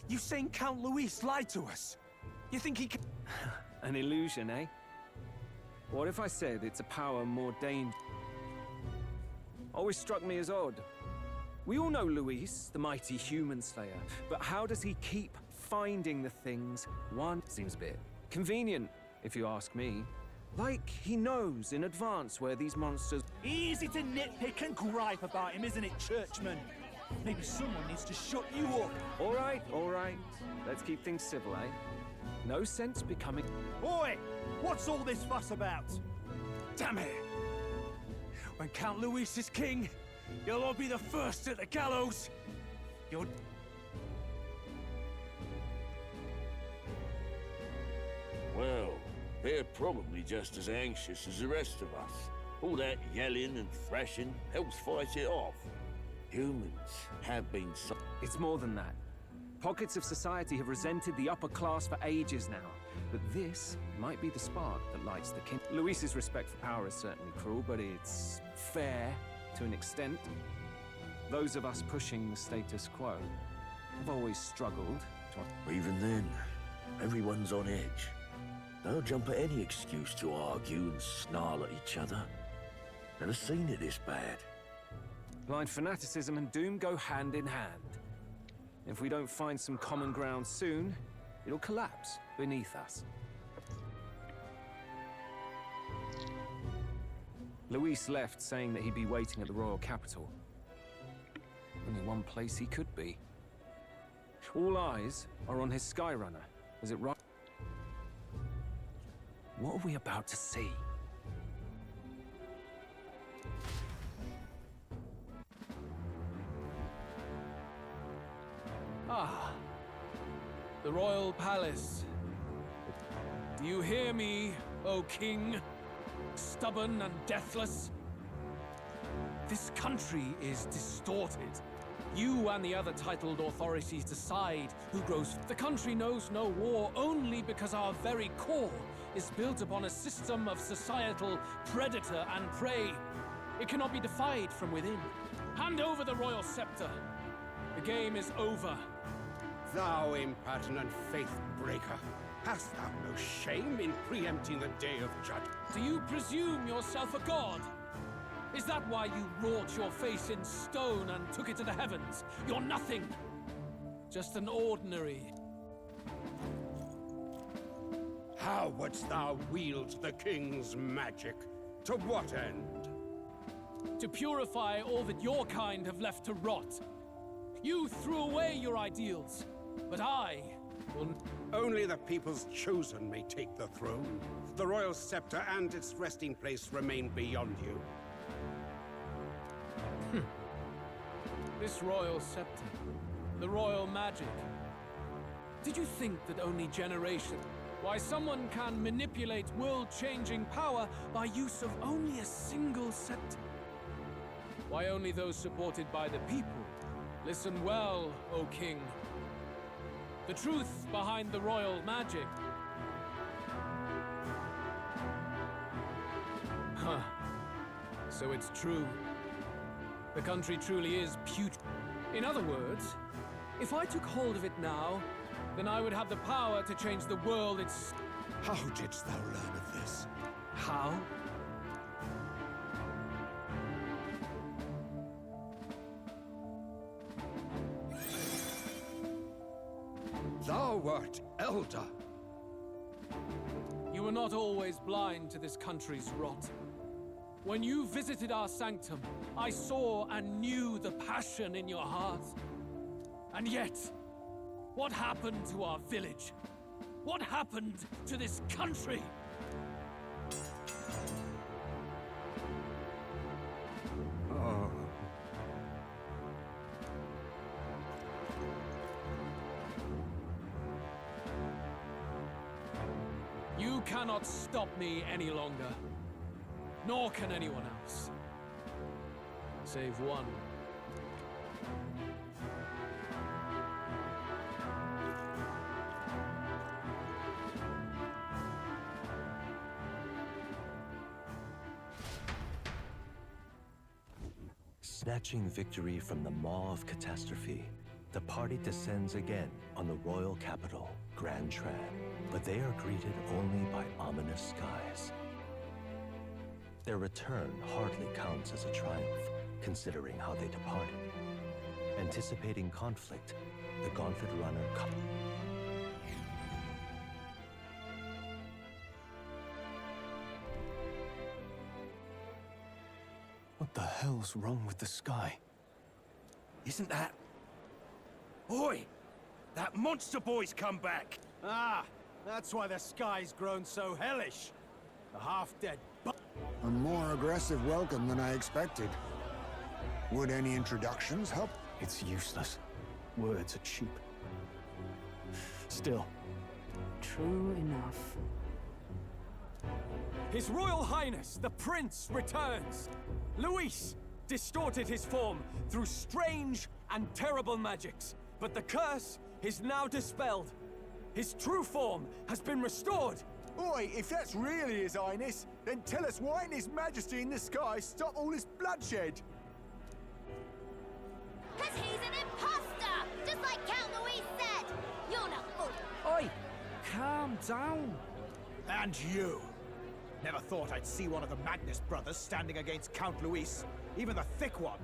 [SPEAKER 19] You've seen Count Luis lie to us? You think he can...
[SPEAKER 20] An illusion, eh? What if I said it's a power more dangerous? Always struck me as odd. We all know Luis, the mighty human slayer, but how does he keep finding the things one... Seems a bit convenient, if you ask me. Like he knows in advance where these monsters...
[SPEAKER 19] Easy to nitpick and gripe about him, isn't it, churchman? Maybe someone needs to shut you up.
[SPEAKER 20] All right, all right. Let's keep things civil, eh? No sense becoming...
[SPEAKER 19] Oi! What's all this fuss about? Damn it! When Count Luis is king, you'll all be the first at the gallows. You'll...
[SPEAKER 18] Well, they're probably just as anxious as the rest of us. All that yelling and thrashing helps fight it off. Humans have been...
[SPEAKER 20] It's more than that. Pockets of society have resented the upper class for ages now, but this might be the spark that lights the king. Luis's respect for power is certainly cruel, but it's fair to an extent. Those of us pushing the status quo have always struggled to...
[SPEAKER 18] Even then, everyone's on edge. They'll jump at any excuse to argue and snarl at each other. Never seen it this bad.
[SPEAKER 20] Blind fanaticism and doom go hand in hand. If we don't find some common ground soon, it'll collapse beneath us. Luis left saying that he'd be waiting at the royal capital. Only one place he could be. All eyes are on his Skyrunner. Is it right? What are we about to see?
[SPEAKER 16] Ah, the royal palace. Do you hear me, O king? Stubborn and deathless? This country is distorted. You and the other titled authorities decide who grows. The country knows no war only because our very core is built upon a system of societal predator and prey. It cannot be defied from within. Hand over the royal scepter. The game is over.
[SPEAKER 22] Thou impertinent faith-breaker, hast thou no shame in preempting the day of judgment?
[SPEAKER 16] Do you presume yourself a god? Is that why you wrought your face in stone and took it to the heavens? You're nothing. Just an ordinary.
[SPEAKER 22] How wouldst thou wield the king's magic? To what end?
[SPEAKER 16] To purify all that your kind have left to rot. You threw away your ideals, but I will...
[SPEAKER 22] Only the people's chosen may take the throne. The royal scepter and its resting place remain beyond you.
[SPEAKER 16] This royal scepter, the royal magic. Did you think that only generation... Why someone can manipulate world-changing power by use of only a single scepter? Why only those supported by the people? Listen well, O King. The truth behind the royal magic. Huh. So it's true. The country truly is putrid. In other words, if I took hold of it now, then I would have the power to change the world. It's...
[SPEAKER 19] How didst thou learn of this?
[SPEAKER 16] How?
[SPEAKER 19] Thou wert elder.
[SPEAKER 16] You were not always blind to this country's rot. When you visited our sanctum, I saw and knew the passion in your heart. And yet, what happened to our village? What happened to this country?
[SPEAKER 19] Oh.
[SPEAKER 16] You cannot stop me any longer. Nor can anyone else. Save one.
[SPEAKER 14] Snatching victory from the maw of catastrophe, the party descends again on the royal capital, Grand Tran. But they are greeted only by ominous skies. Their return hardly counts as a triumph, considering how they departed. Anticipating conflict, the Gauntlet Runner
[SPEAKER 6] What the hell's wrong with the sky?
[SPEAKER 19] Isn't that... Oi! That monster boy's come back!
[SPEAKER 4] Ah, that's why the sky's grown so hellish. The half-dead
[SPEAKER 5] A more aggressive welcome than I expected. Would any introductions help?
[SPEAKER 6] It's useless. Words are cheap. Still.
[SPEAKER 13] True enough.
[SPEAKER 4] His Royal Highness, the Prince, returns! Luis distorted his form through strange and terrible magics, but the curse is now dispelled. His true form has been restored!
[SPEAKER 9] Oi, if that's really His Highness, then tell us why in His Majesty in the sky stop all this bloodshed?
[SPEAKER 12] Cause he's an imposter! Just like Count Louis said! You're not fool!
[SPEAKER 4] Oi! Calm down! And you! Never thought I'd see one of the Magnus brothers standing against Count Luis, even the thick one.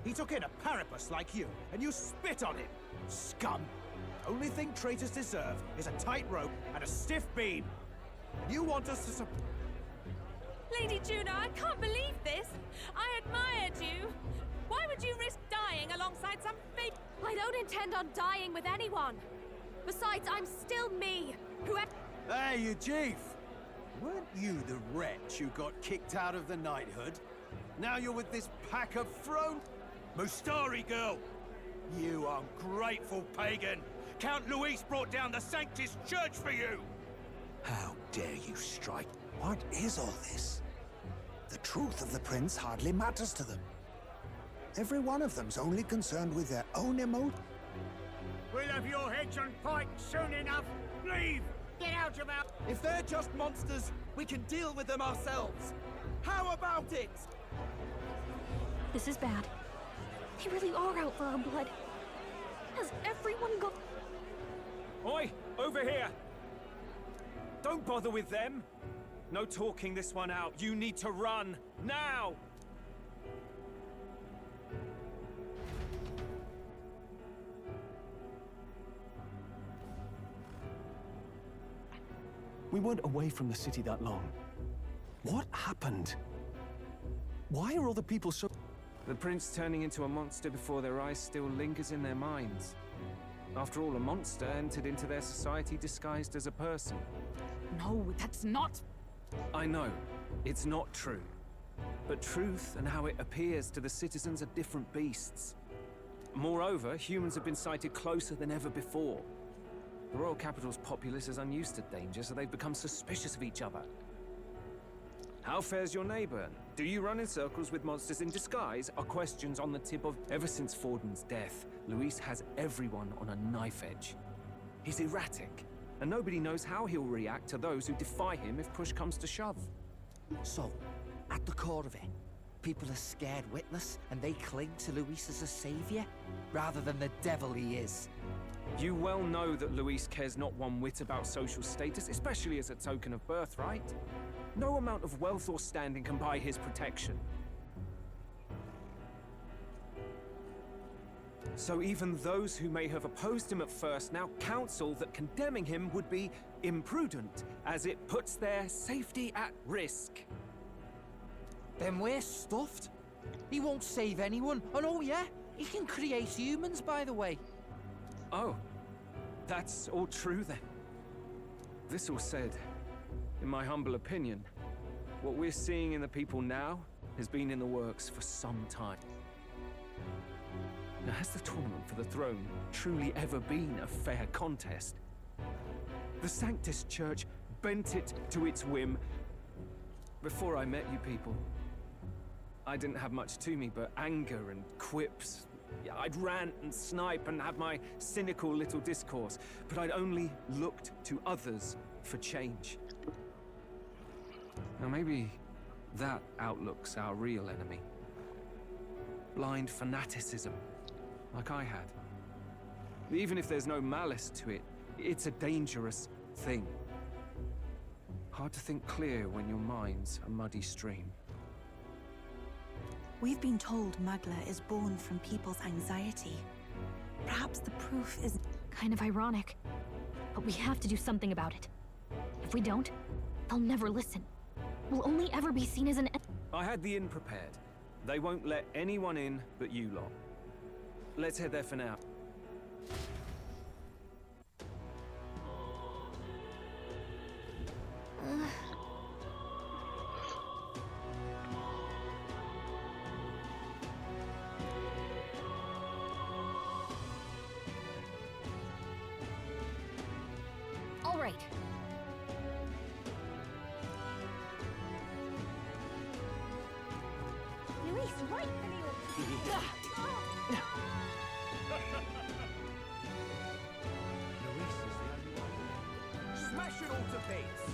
[SPEAKER 4] He took in a parapus like you, and you spit on him! Scum! Only thing traitors deserve is a tight rope and a stiff beam. You want us to
[SPEAKER 23] Lady Juno, I can't believe this! I admired you! Why would you risk dying alongside some fake...
[SPEAKER 12] I don't intend on dying with anyone! Besides, I'm still me!
[SPEAKER 4] Hey, you chief! Weren't you the wretch who got kicked out of the knighthood? Now you're with this pack of throne... Mustari girl! You ungrateful pagan! Count Luis brought down the Sanctus Church for you!
[SPEAKER 8] How dare you strike? What is all this? The truth of the prince hardly matters to them.
[SPEAKER 5] Every one of them's only concerned with their own emotion.
[SPEAKER 19] We'll have your heads on pikes soon enough. Leave! Get out of our...
[SPEAKER 7] If they're just monsters, we can deal with them ourselves. How about it?
[SPEAKER 12] This is bad. They really are out for our blood. Has everyone got...
[SPEAKER 20] Oi! Over here! Don't bother with them! No talking this one out. You need to run! Now!
[SPEAKER 6] We weren't away from the city that long. What happened? Why are all the people so...
[SPEAKER 20] The prince turning into a monster before their eyes still lingers in their minds. After all, a monster entered into their society disguised as a person.
[SPEAKER 13] No, that's not...
[SPEAKER 20] I know, it's not true. But truth and how it appears to the citizens are different beasts. Moreover, humans have been sighted closer than ever before. The royal capital's populace is unused to danger, so they've become suspicious of each other. How fares your neighbor? Do you run in circles with monsters in disguise? Are questions on the tip of... Ever since Forden's death, Luis has everyone on a knife edge. He's erratic, and nobody knows how he'll react to those who defy him if push comes to shove.
[SPEAKER 2] So, at the core of it, people are scared witless, and they cling to Luis as a savior, rather than the devil he is.
[SPEAKER 20] You well know that Luis cares not one whit about social status, especially as a token of birthright. No amount of wealth or standing can buy his protection. So even those who may have opposed him at first now counsel that condemning him would be imprudent, as it puts their safety at risk.
[SPEAKER 2] Then we're stuffed. He won't save anyone. And oh yeah, he can create humans, by the way.
[SPEAKER 20] Oh, that's all true then. This all said, in my humble opinion, what we're seeing in the people now has been in the works for some time. Now, has the tournament for the throne truly ever been a fair contest? The Sanctus Church bent it to its whim. Before I met you people, I didn't have much to me but anger and quips. I'd rant and snipe and have my cynical little discourse, but I'd only looked to others for change. Now maybe that outlook's our real enemy. Blind fanaticism, like I had. Even if there's no malice to it, it's a dangerous thing. Hard to think clear when your mind's a muddy stream.
[SPEAKER 3] We've been told Magla is born from people's anxiety. Perhaps the proof is...
[SPEAKER 12] Kind of ironic. But we have to do something about it. If we don't, they'll never listen. We'll only ever be seen as an...
[SPEAKER 20] I had the inn prepared. They won't let anyone in but you lot. Let's head there for now.
[SPEAKER 12] All right. Luis, right for you.
[SPEAKER 19] Luis is the only one. Smash it all to bits!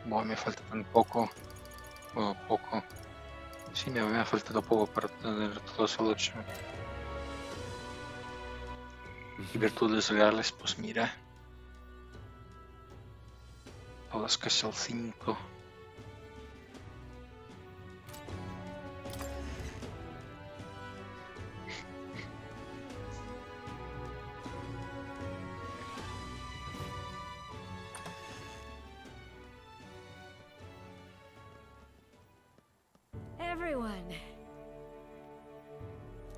[SPEAKER 1] Boh, mi è faltato poco. Oh, poco. Sì, mi aveva faltato poco para tener todos los 8. Y virtudes reales, pues mira. Todas casi al 5.
[SPEAKER 11] Everyone.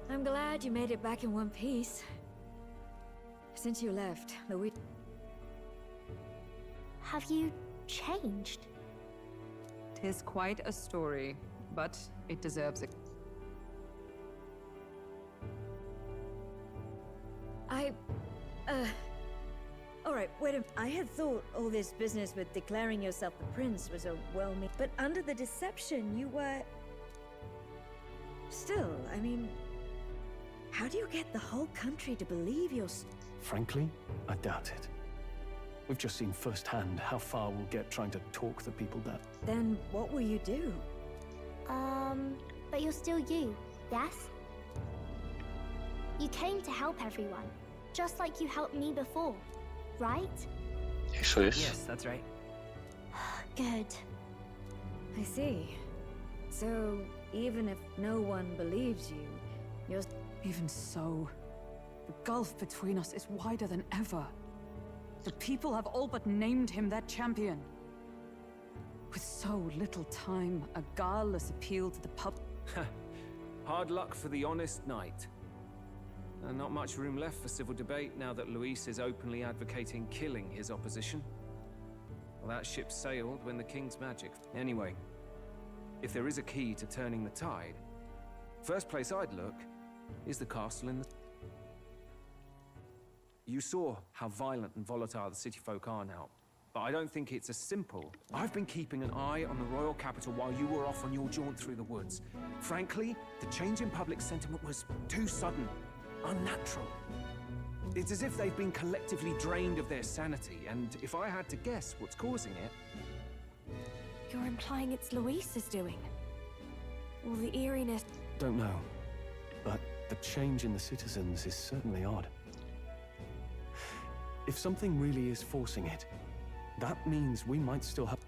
[SPEAKER 11] I'm glad you made it back in one piece. Since you left, Louis...
[SPEAKER 12] Have you changed?
[SPEAKER 13] 'Tis quite a story, but it deserves it.
[SPEAKER 11] Alright, wait a minute. I had thought all this business with declaring yourself the prince was a well-meaning... But under the deception, you were... Still, I mean... How do you get the whole country to believe you're...
[SPEAKER 6] Frankly, I doubt it. We've just seen firsthand how far we'll get trying to talk the people down.
[SPEAKER 11] Then what will you do?
[SPEAKER 12] But you're still you, yes? You came to help everyone, just like you helped me before, right?
[SPEAKER 1] Eso es.
[SPEAKER 7] Yes, that's right.
[SPEAKER 12] Good.
[SPEAKER 11] I see. So, even if no one believes you, you're...
[SPEAKER 13] Even so, the gulf between us is wider than ever. The people have all but named him their champion. With so little time, a guileless appeal to the pub...
[SPEAKER 20] Hard luck for the honest knight. And not much room left for civil debate now that Luis is openly advocating killing his opposition. Well, that ship sailed when the king's magic. Anyway, if there is a key to turning the tide, first place I'd look is the castle in the... You saw how violent and volatile the city folk are now, but I don't think it's as simple. I've been keeping an eye on the royal capital while you were off on your jaunt through the woods. Frankly, the change in public sentiment was too sudden, unnatural. It's as if they've been collectively drained of their sanity, and if I had to guess what's causing it...
[SPEAKER 12] You're implying it's Luis's doing? Or the eeriness...
[SPEAKER 6] Don't know, but the change in the citizens is certainly odd. If something really is forcing it, that means we might still have...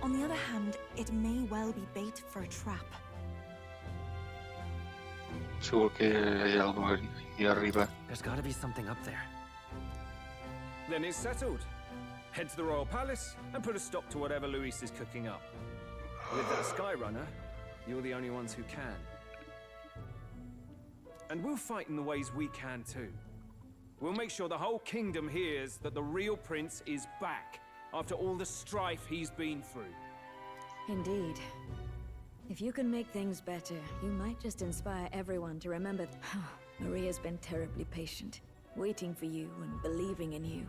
[SPEAKER 3] On the other hand, it may well be bait for a trap.
[SPEAKER 1] Seguro que hay algo ahí arriba.
[SPEAKER 20] There's gotta be something up there. Then it's settled. Head to the royal palace and put a stop to whatever Luis is cooking up. With that Skyrunner, you're the only ones who can. And we'll fight in the ways we can too. We'll make sure the whole kingdom hears that the real prince is back after all the strife he's been through.
[SPEAKER 11] Indeed. If you can make things better, you might just inspire everyone to remember Maria's been terribly patient, waiting for you and believing in you.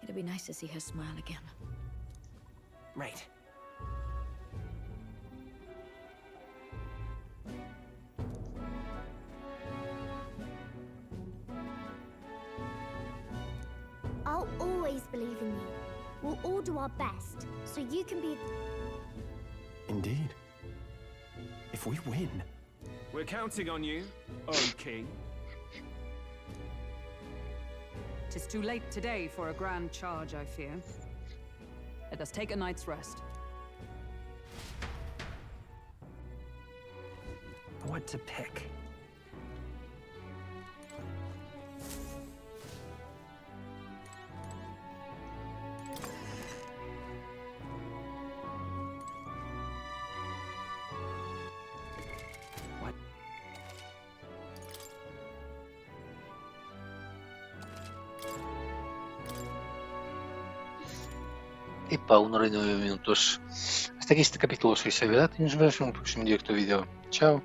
[SPEAKER 11] It'd be nice to see her smile again.
[SPEAKER 20] Right.
[SPEAKER 10] I'll always believe in you. We'll all do our best, so you can be...
[SPEAKER 6] Indeed. If we win...
[SPEAKER 20] We're counting on you, O King.
[SPEAKER 13] 'Tis too late today for a grand charge, I fear. Let us take a night's rest.
[SPEAKER 20] What to pick?
[SPEAKER 1] E pá, 1 hora e 9 minutos. Hasta aqui este capítulo 6, verdade? E nos vemos no próximo directo vídeo. Tchau!